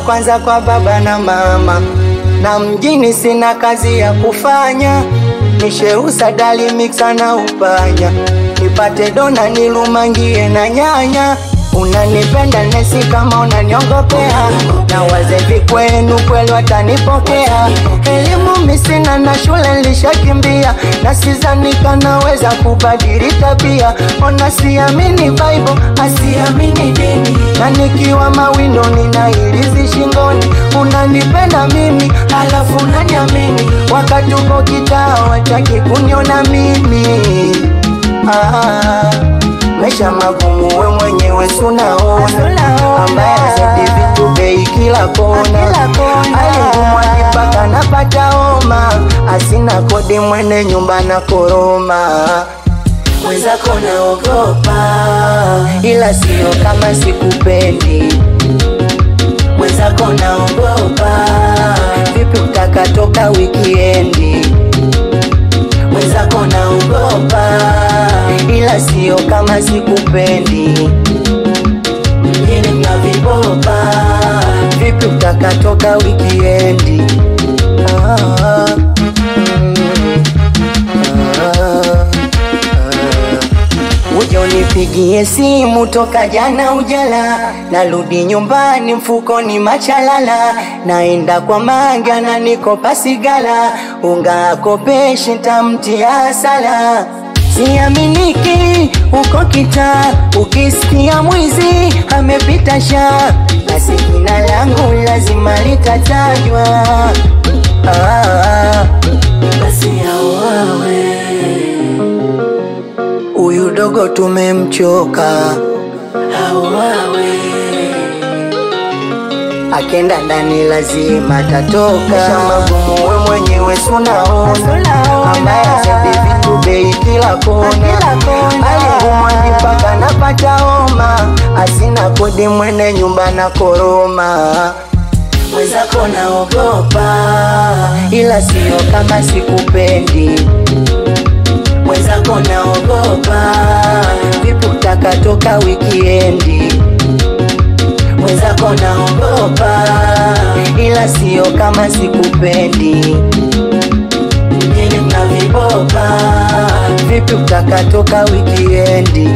kwanza kwa baba na mama, na mjini sina kazi ya kufanya, nisheusa dali mixa na upanya, nipate dona nilumangie na nyanya. Unanipenda nesi kama unaniongopea, na wazevi kwenu kweli watanipokea. Elimu misina na shule nilishakimbia, na sizani kanaweza kubadili tabia. Ona siamini Bible, asiamini dini, na nikiwa mawindo nina ilizi shingoni. Unanipenda mimi, halafu unaniamini, wakati uko kitaa wataki kuniona mimi. Maisha magumu we mwenyewe sunaona, ambaye zidi vitu bei kila kona. Alingumwa nipaka napata homa, asina kodi mwene nyumba na koroma. Mwenzako naogopa, ila sio kama sikupendi. Mwenzako naogopa, vipi utakatoka wikiendi. Mwenzako naogopa, ila sio kama sikupendi. Mjini mna viboba, vipi utakatoka wikiendi. Uje unipigie simu toka jana ujala, narudi nyumbani mfukoni machalala. Naenda kwa manga na nikopa sigala, unga kopeshi nitamtia sala. Siaminiki uko kitaa, ukisikia mwizi amepita sha, basi jina langu lazima litatajwa. Basi auawe, huyu dogo tumemchoka. Auawe, akenda ndani lazima tatoka. Maisha magumu we mwenyewe sunaona, ambaye zidi vitu bei kila kona. Alingumwa nipaka napata homa, asina kodi mwene nyumba na koroma. Mwenzako naogopa, ila sio kama sikupendi. Mwenzako naogopa, vipi utakatoka wikiendi. Mwenzako naogopa, ila sio kama sikupendi. Mjini mna viboba, vipi utakatoka wikiendi.